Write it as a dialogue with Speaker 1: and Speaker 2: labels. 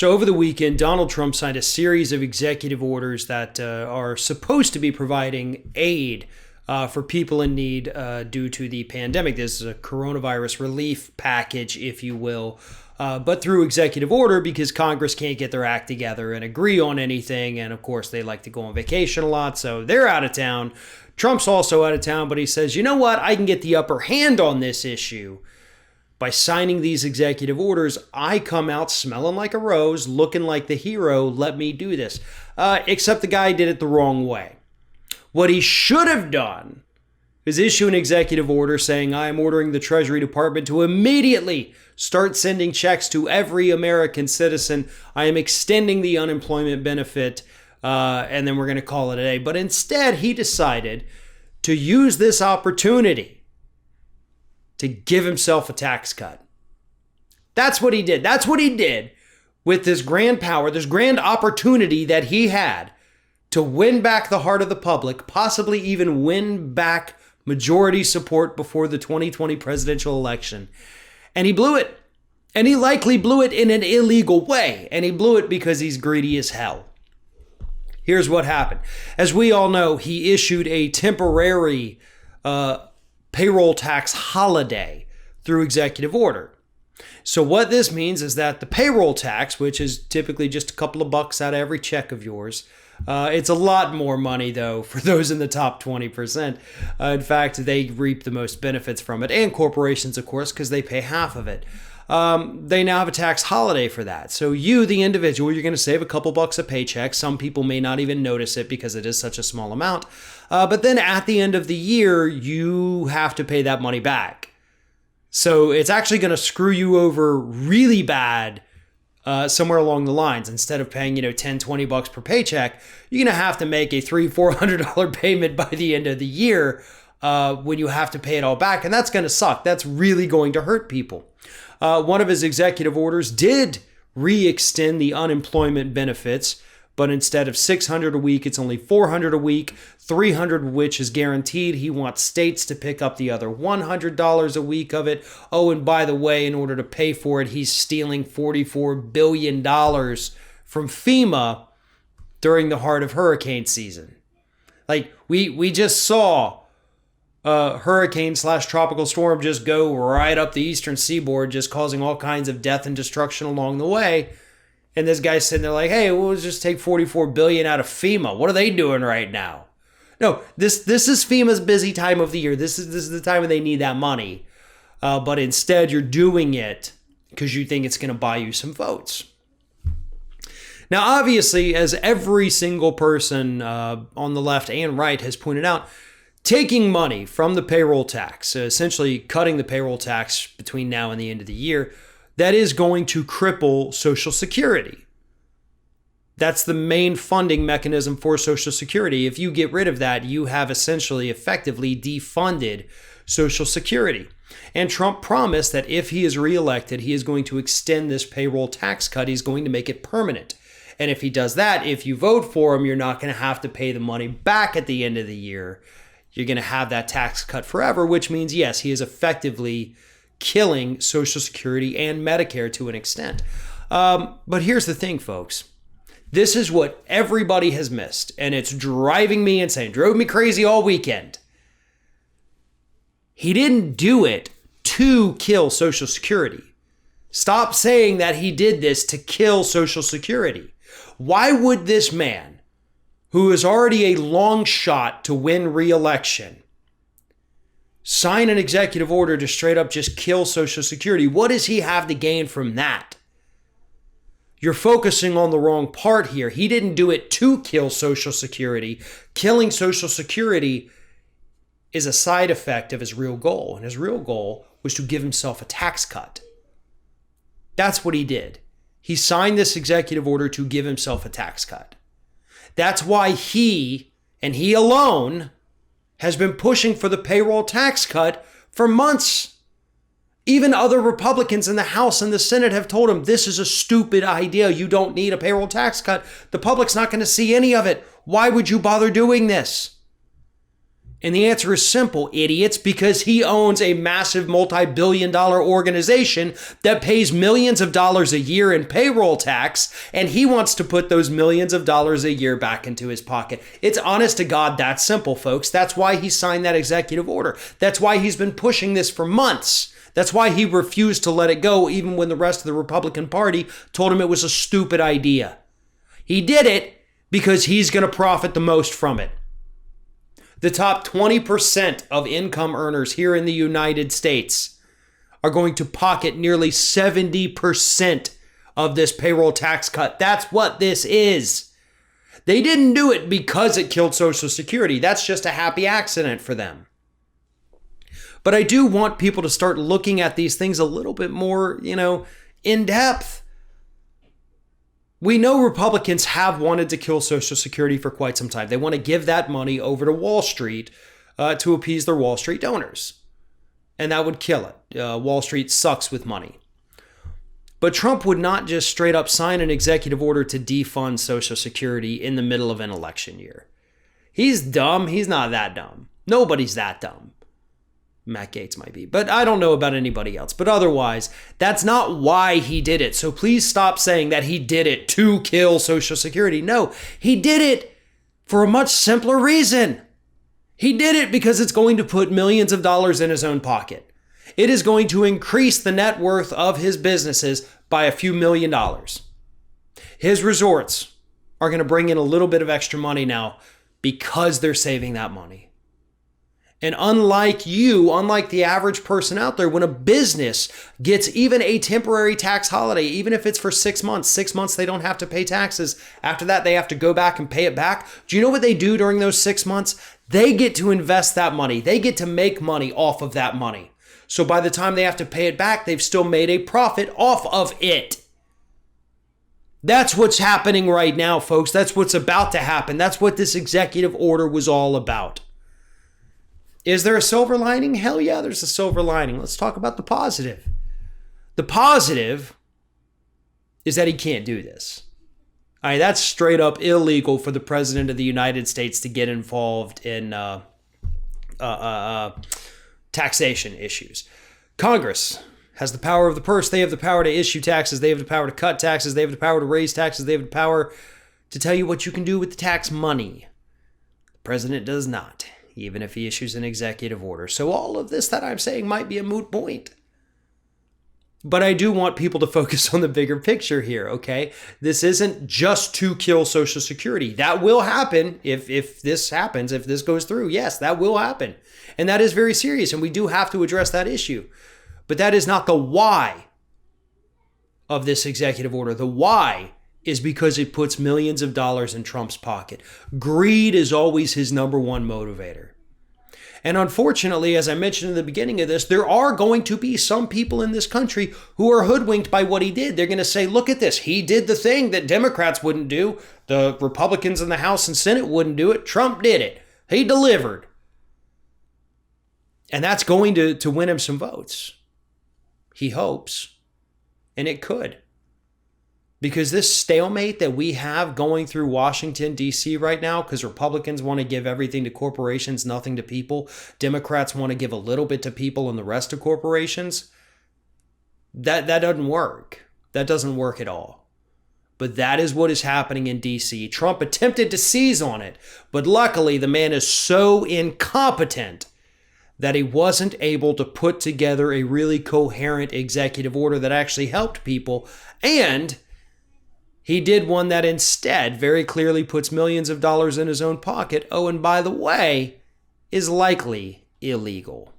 Speaker 1: So over the weekend, Donald Trump signed a series of executive orders that are supposed to be providing aid for people in need due to the pandemic. This is a coronavirus relief package, if you will, but through executive order because Congress can't get their act together and agree on anything. And of course, they like to go on vacation a lot, so they're out of town. Trump's also out of town, but he says, you know what? I can get the upper hand on this issue. By signing these executive orders, I come out smelling like a rose, looking like the hero. Let me do this. Except the guy did it the wrong way. What he should have done is issue an executive order saying, I am ordering the Treasury Department to immediately start sending checks to every American citizen. I am extending the unemployment benefit, and then we're going to call it a day. But instead, he decided to use this opportunity to give himself a tax cut. That's what he did. That's what he did with this grand power, this grand opportunity that he had to win back the heart of the public, possibly even win back majority support before the 2020 presidential election. And he blew it. And he likely blew it in an illegal way. And he blew it because he's greedy as hell. Here's what happened. As we all know, he issued a temporary payroll tax holiday through executive order. So what this means is that the payroll tax, which is typically just a couple of bucks out of every check of yours, it's a lot more money, though, for those in the top 20%. In fact, they reap the most benefits from it, and corporations, of course, because they pay half of it. They now have a tax holiday for that. So you, the individual, you're going to save a couple bucks a paycheck. Some people may not even notice it because it is such a small amount. But then at the end of the year, you have to pay that money back. So it's actually going to screw you over really bad somewhere along the lines. Instead of paying, $10, $20 per paycheck, you're going to have to make a $300-$400 payment by the end of the year when you have to pay it all back. And that's going to suck. That's really going to hurt people. One of his executive orders did re-extend the unemployment benefits, but instead of $600 a week, it's only $400 a week, $300 of which is guaranteed. He wants states to pick up the other $100 a week of it. Oh, and by the way, in order to pay for it, he's stealing $44 billion from FEMA during the heart of hurricane season. Like, we just saw hurricane/tropical storm just go right up the eastern seaboard, just causing all kinds of death and destruction along the way. And this guy's sitting there like, hey, we'll just take $44 billion out of FEMA. What are they doing right now? No, this is FEMA's busy time of the year. This is the time when they need that money. But instead, you're doing it because you think it's going to buy you some votes. Now, obviously, as every single person on the left and right has pointed out, taking money from the payroll tax, essentially cutting the payroll tax between now and the end of the year, that is going to cripple Social Security. That's the main funding mechanism for Social Security. If you get rid of that, you have essentially effectively defunded Social Security. And Trump promised that if he is reelected, he is going to extend this payroll tax cut. He's going to make it permanent. And if he does that, if you vote for him, you're not going to have to pay the money back at the end of the year. You're going to have that tax cut forever, which means, yes, he is effectively killing Social Security and Medicare to an extent. But here's the thing, folks. This is what everybody has missed, and it's driving me insane. Drove me crazy all weekend. He didn't do it to kill Social Security. Stop saying that he did this to kill Social Security. Why would this man, who is already a long shot to win re-election, sign an executive order to straight up just kill Social Security? What does he have to gain from that? You're focusing on the wrong part here. He didn't do it to kill Social Security. Killing Social Security is a side effect of his real goal. And his real goal was to give himself a tax cut. That's what he did. He signed this executive order to give himself a tax cut. That's why he, and he alone, has been pushing for the payroll tax cut for months. Even other Republicans in the House and the Senate have told him, this is a stupid idea. You don't need a payroll tax cut. The public's not going to see any of it. Why would you bother doing this? And the answer is simple, idiots, because he owns a massive multi-billion-dollar organization that pays millions of dollars a year in payroll tax, and he wants to put those millions of dollars a year back into his pocket. It's honest to God that simple, folks. That's why he signed that executive order. That's why he's been pushing this for months. That's why he refused to let it go, even when the rest of the Republican Party told him it was a stupid idea. He did it because he's going to profit the most from it. The top 20% of income earners here in the United States are going to pocket nearly 70% of this payroll tax cut. That's what this is. They didn't do it because it killed Social Security. That's just a happy accident for them. But I do want people to start looking at these things a little bit more, in depth. We know Republicans have wanted to kill Social Security for quite some time. They want to give that money over to Wall Street to appease their Wall Street donors. And that would kill it. Wall Street sucks with money. But Trump would not just straight up sign an executive order to defund Social Security in the middle of an election year. He's dumb. He's not that dumb. Nobody's that dumb. Matt Gaetz might be, but I don't know about anybody else. But otherwise, that's not why he did it. So please stop saying that he did it to kill Social Security. No, he did it for a much simpler reason. He did it because it's going to put millions of dollars in his own pocket. It is going to increase the net worth of his businesses by a few $1 million. His resorts are going to bring in a little bit of extra money now because they're saving that money. And unlike the average person out there, when a business gets even a temporary tax holiday, even if it's for 6 months, they don't have to pay taxes. After that, they have to go back and pay it back. Do you know what they do during those 6 months? They get to invest that money. They get to make money off of that money. So by the time they have to pay it back, they've still made a profit off of it. That's what's happening right now, folks. That's what's about to happen. That's what this executive order was all about. Is there a silver lining? Hell yeah, there's a silver lining. Let's talk about the positive. The positive is that he can't do this. All right, that's straight up illegal for the president of the United States to get involved in taxation issues. Congress has the power of the purse. They have the power to issue taxes. They have the power to cut taxes. They have the power to raise taxes. They have the power to tell you what you can do with the tax money. The president does not, even if he issues an executive order. So all of this that I'm saying might be a moot point. But I do want people to focus on the bigger picture here, okay? This isn't just to kill Social Security. That will happen if this happens, if this goes through. Yes, that will happen. And that is very serious, and we do have to address that issue. But that is not the why of this executive order. The why is because it puts millions of dollars in Trump's pocket. Greed is always his number one motivator. And unfortunately, as I mentioned in the beginning of this, there are going to be some people in this country who are hoodwinked by what he did. They're going to say, look at this. He did the thing that Democrats wouldn't do. The Republicans in the House and Senate wouldn't do it. Trump did it. He delivered. And that's going to win him some votes. He hopes. And it could. Because this stalemate that we have going through Washington, D.C. right now, because Republicans want to give everything to corporations, nothing to people. Democrats want to give a little bit to people and the rest to corporations. That doesn't work. That doesn't work at all. But that is what is happening in D.C. Trump attempted to seize on it, but luckily the man is so incompetent that he wasn't able to put together a really coherent executive order that actually helped people, and he did one that instead very clearly puts millions of dollars in his own pocket. Oh, and by the way, is likely illegal.